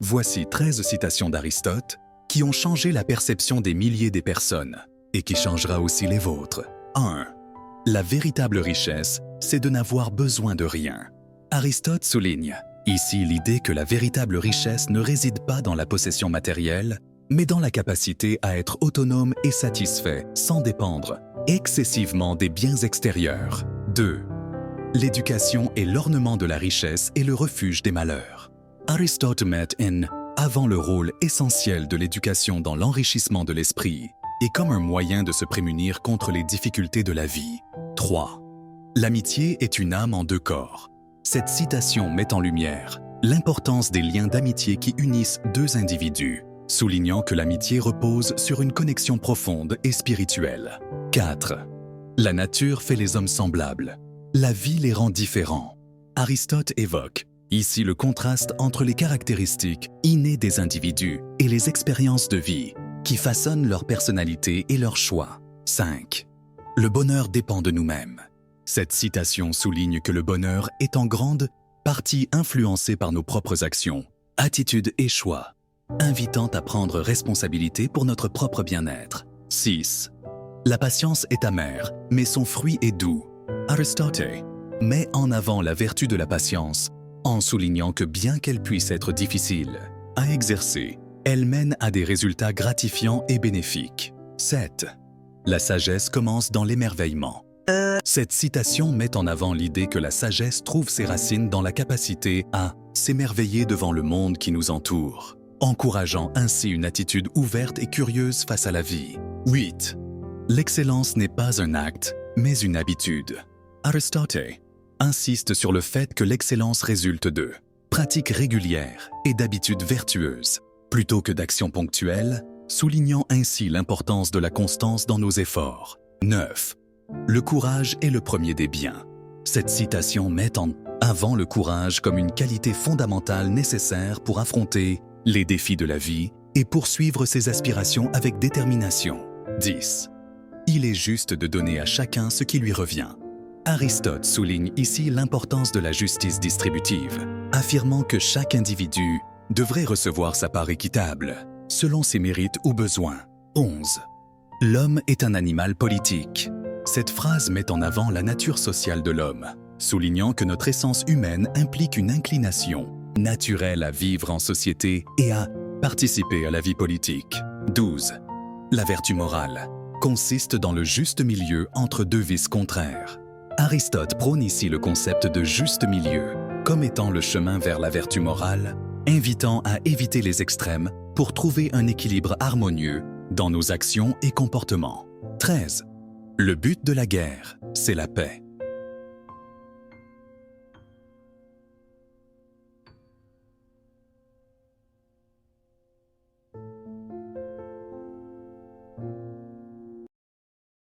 Voici 13 citations d'Aristote qui ont changé la perception des milliers des personnes et qui changera aussi les vôtres. 1. La véritable richesse, c'est de n'avoir besoin de rien. Aristote souligne ici l'idée que la véritable richesse ne réside pas dans la possession matérielle, mais dans la capacité à être autonome et satisfait sans dépendre excessivement des biens extérieurs. 2. L'éducation est l'ornement de la richesse et le refuge des malheurs. Aristote met en avant le rôle essentiel de l'éducation dans l'enrichissement de l'esprit et comme un moyen de se prémunir contre les difficultés de la vie. 3. L'amitié est une âme en deux corps. Cette citation met en lumière l'importance des liens d'amitié qui unissent deux individus, soulignant que l'amitié repose sur une connexion profonde et spirituelle. 4. La nature fait les hommes semblables. La vie les rend différents. Aristote évoque ici le contraste entre les caractéristiques innées des individus et les expériences de vie qui façonnent leur personnalité et leurs choix. 5. Le bonheur dépend de nous-mêmes. Cette citation souligne que le bonheur est en grande partie influencé par nos propres actions, attitudes et choix, invitant à prendre responsabilité pour notre propre bien-être. 6. La patience est amère, mais son fruit est doux. Aristote met en avant la vertu de la patience en soulignant que bien qu'elle puisse être difficile à exercer, elle mène à des résultats gratifiants et bénéfiques. 7. La sagesse commence dans l'émerveillement. Cette citation met en avant l'idée que la sagesse trouve ses racines dans la capacité à s'émerveiller devant le monde qui nous entoure, encourageant ainsi une attitude ouverte et curieuse face à la vie. 8. L'excellence n'est pas un acte, mais une habitude. Aristote insiste sur le fait que l'excellence résulte de pratiques régulières et d'habitudes vertueuses, plutôt que d'actions ponctuelles, soulignant ainsi l'importance de la constance dans nos efforts. 9. Le courage est le premier des biens. Cette citation met en avant le courage comme une qualité fondamentale nécessaire pour affronter les défis de la vie et poursuivre ses aspirations avec détermination. 10. Il est juste de donner à chacun ce qui lui revient. Aristote souligne ici l'importance de la justice distributive, affirmant que chaque individu devrait recevoir sa part équitable, selon ses mérites ou besoins. 11. L'homme est un animal politique. Cette phrase met en avant la nature sociale de l'homme, soulignant que notre essence humaine implique une inclination naturelle à vivre en société et à participer à la vie politique. 12. La vertu morale consiste dans le juste milieu entre deux vices contraires. Aristote prône ici le concept de juste milieu comme étant le chemin vers la vertu morale, invitant à éviter les extrêmes pour trouver un équilibre harmonieux dans nos actions et comportements. 13. Le but de la guerre, c'est la paix.